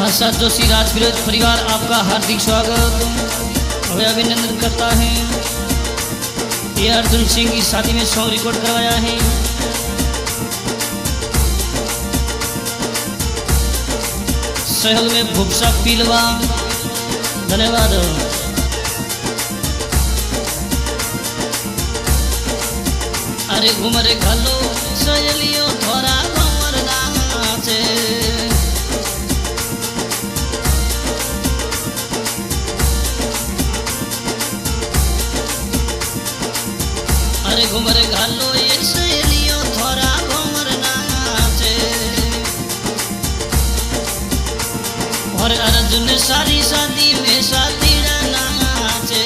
महाराज जोशी राज विरोध परिवार आपका हार्दिक स्वागत और अभिनंदन करता है। ये अर्जुन सिंह की शादी में सॉन्ग रिकॉर्ड करवाया है। सहयोग में भूपसा पीलवा, धन्यवाद। अरे घुमर घलो सहेलियो थोड़ा घुमर नाचे, अरे घुमर घालो ये सहेलियो थोड़ा घुमर नाचे। और अर्जुन सारी शादी में शादी नाचे,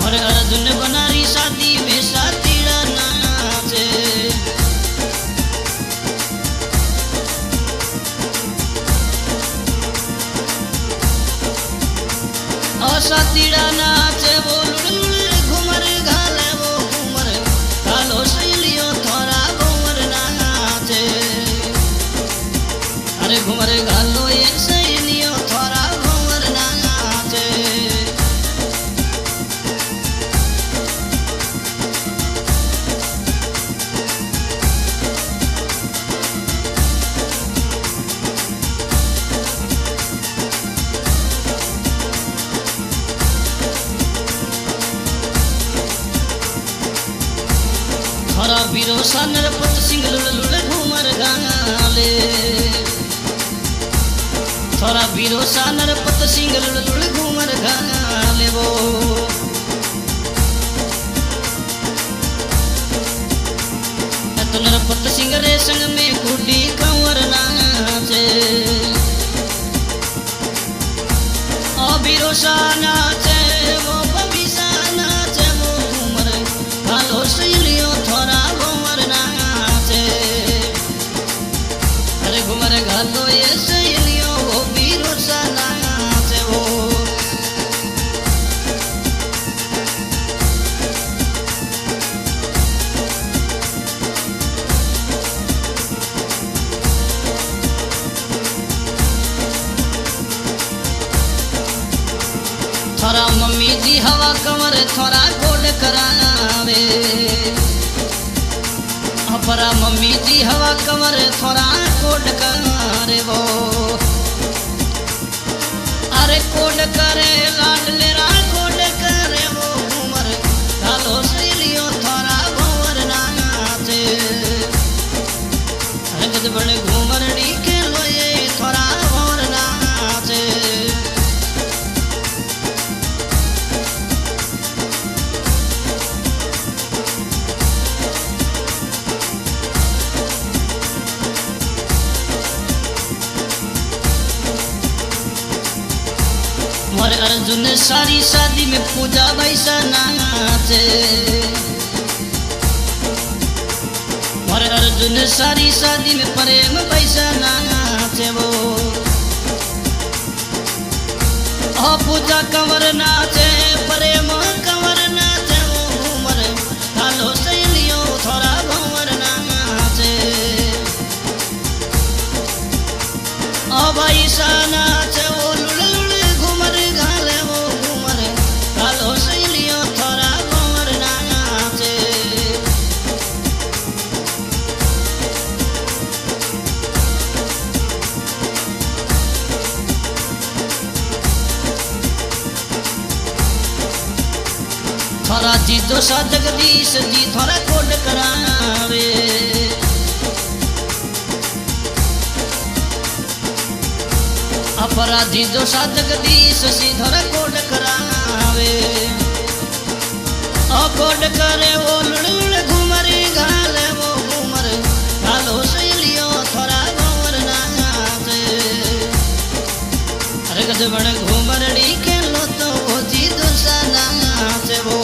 और अर्जुन बनारी शादी में शादी नाचे। और शादीड़ा नाचे वो घुमर घाले वो घुमर घालो सहेलियो थोड़ा घुमर नाचे। अरे घुमर घालो ये सहेलियो थोड़ा घुमर नाचे। थोड़ा बिरोसा नरपत सिंह लुड़ घूमर गाले, थोड़ा बिरोसा नरपत सिंह लुड़ घूमर गाले वो। तो नरपत सिंह रे संग में गुड्डी कंवर नाचे, ओ बिरोसा नाचे वो बबीसा नाचे वो घूमर घालो सहेलियो थोड़ा घूमर नाचे। अरे घूमर घालो ये सहेलियो वो बिरोसा नाचे वो। थोड़ा मम्मी जी हवा कमर थोड़ा कोड करावे, अपरा मम्मी जी हवा कमर थोड़ा कोड करे वो। अरे कोड करे लाडले रा कोड करे वो घूमर घालो सहेलियो थोड़ा घूमर नाचे। अरे गज बड़े घूमर डी लो ये थोड़ा घूमर नाचे। और अर्जुन सारी शादी में पूजा वैसा नाचे, और अर्जुन सारी शादी में प्रेम वैसा नाचे वो। ओ पूजा कंवर नाचे प्रेम कंवर नाचे वो घूमर घालो सहेलियो थोड़ा घूमर नाचे। ओ वैसा नाचे वो घूमर घाले वो घूमर घालो सहेलियो थोड़ा घूमर नाचे। थोड़ा जी दोसा जगदीश जी थोड़ा कोड करावे, अपराधी दोसा जगदीश सी थोड़ा कोड करावे। ओ कोड करे वो लुड़ घूमर घाले वो घूमर घालो सहेलियो थोड़ा घूमर नाचे। अरे गज बड़े घूमर डी के लो तो वो जी दोसा नाचे वो।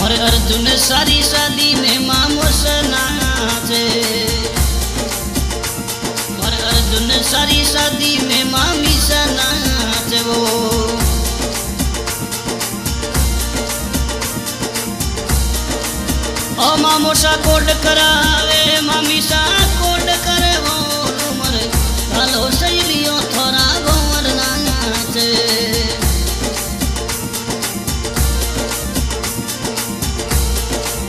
और अर्जुन सारी शादी में मामो से नाचे, और अर्जुन सारी शादी में मामी से नाचे वो। ओ मामो सा कोड करावे मामी सा कोड करे वो उमर कालो सहेलियों थोड़ा गोवर नाचे।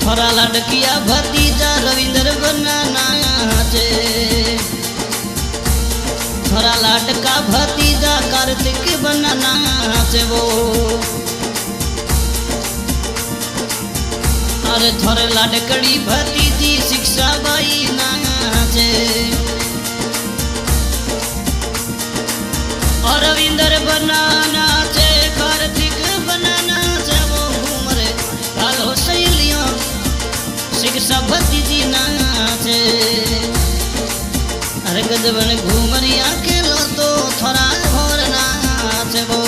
थोड़ा लड़किया भतीजा रविंद्र बना नाचे, थोड़ा लड़का भतीजा कार्तिक बना नाचे वो। अरे थोड़े लड़कड़ी भतीजी शिक्षा बाई नाचे, और रविंद्र बना नाचे कार्तिक बना नाचे वो घूमरे कालो सहेलियों शिक्षा भतीजी नाचे। अरे गजबन घूमरिया के लो तो थोड़ा और नाचे वो।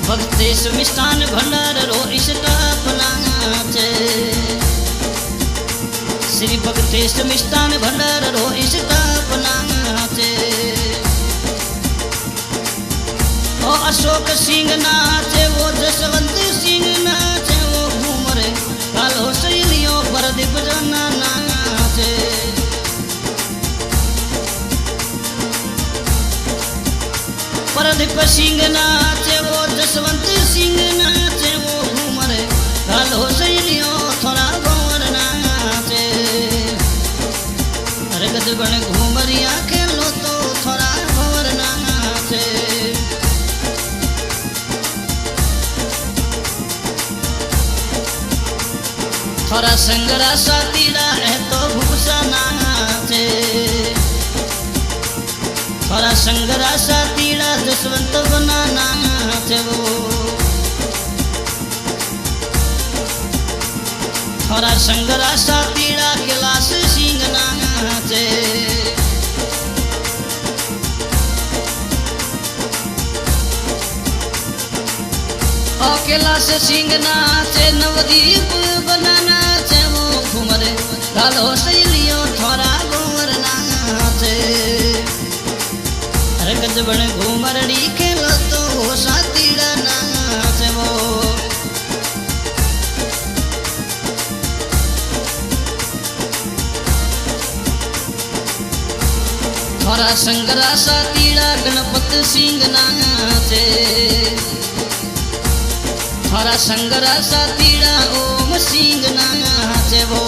भक्तेश मिष्ठान भंडार रो स्टाफ नाचे, श्री भक्तेश मिष्ठान भंडार रो स्टाफ नाचे। ओ अशोक सिंह नाचे वो जसवंत सिंह नाचे वो घूमरे कालो सहेलियों प्रदीप जना नाचे। प्रदीप सिंह नाचे वो जसवंत सिंह नाचे वो घूमरे कालो सहेलियों थोड़ा गोवर नाचे। अरे गजबन घूमरिया के लो तो थोड़ा गोवर नाचे। थोड़ा संगरा सातीरा है तो भूसा नाचे, थोड़ा संगरा सातीरा जसवंत बना नाचे वो। थोड़ा संगरा सातीरा कैलाश सिंह नाचे, ओ कैलाश सिंह नाचे नवदीप बना नाचे वो घूमरे कालो सहेलियों थोड़ा गोवर नाचे। अरे गजबन घूमरड़ी के लो तो सातीड़ा नाचे वो। थोड़ा संगरा सातीड़ा गणपत सिंह नाचे, थोड़ा संगरा सातीड़ा ओम सिंह नाचे वो।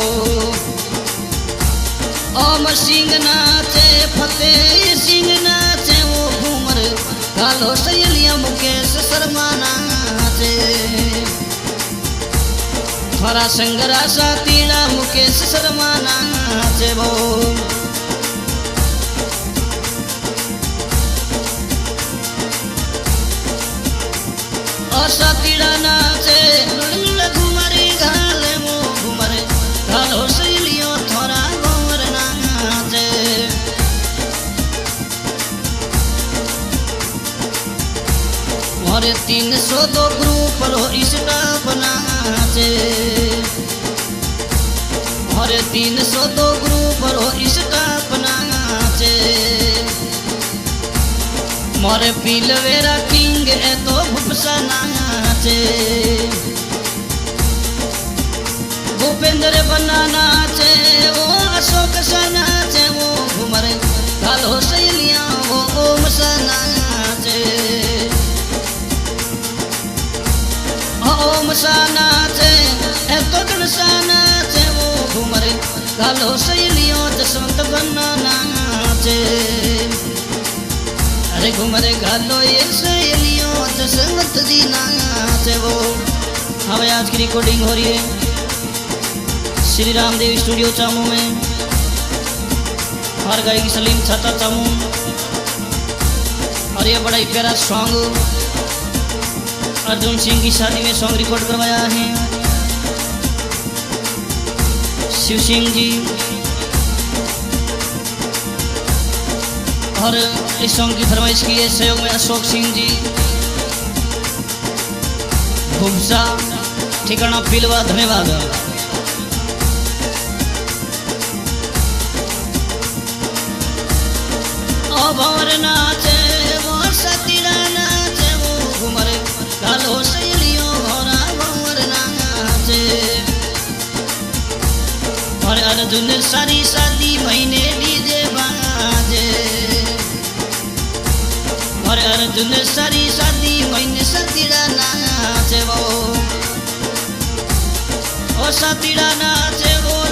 ओम सिंह नाचे फतेह सिंह नाचे वो घूमर कालो सहेलियां मुकेश शर्मा नाचे। थोड़ा संगरा सातीड़ा मुकेश शर्मा नाचे वो। और सातीड़ा नाचे लुड़ घूमरे घाले वो घूमरे कालो सहेलियों थोड़ा गोवर नाचे। और 302 ग्रुप रो स्टाफ नाचे, और 302 ग्रुप रो स्टाफ नाचे। मोरे पीलवेरा किंग है तो भूपसा नाचे, भूपेंद्र बना नाचे वो अशोक सा नाचे वो घूमरे कालो सहेलियां वो ओम सा नाचे। ओम सा नाचे तो गण सा नाचे वो घूमरे कालो सहेलियों जसवंत बना नाचे। अरे घूमरे गालो ये सहेलियों जसवंत जी नाचे वो। हमें आज की रिकॉर्डिंग हो रही है श्री रामदेव स्टूडियो चामू में। हर गायकी सलीम छाता चामू। और ये बड़ा ही प्यारा सॉन्ग अर्जुन सिंह की शादी में सॉन्ग रिकॉर्ड करवाया है शिव सिंह जी। और इस सॉन्ग की फरमाइश की है सहयोग में अशोक सिंह जी घुमसा ठिकाना पिलवा। धन्यवाद। ओ भंवर नाचे वो सतीरा नाचे वो घुमर कालो सहेलियों भोरा भंवर नाचे। और अर्जुन सारी शादी महीने डीजे बाजे। और अर्जुन सारी शादी महीने सतीरा नाचे वो। ओ सतीरा नाचे वो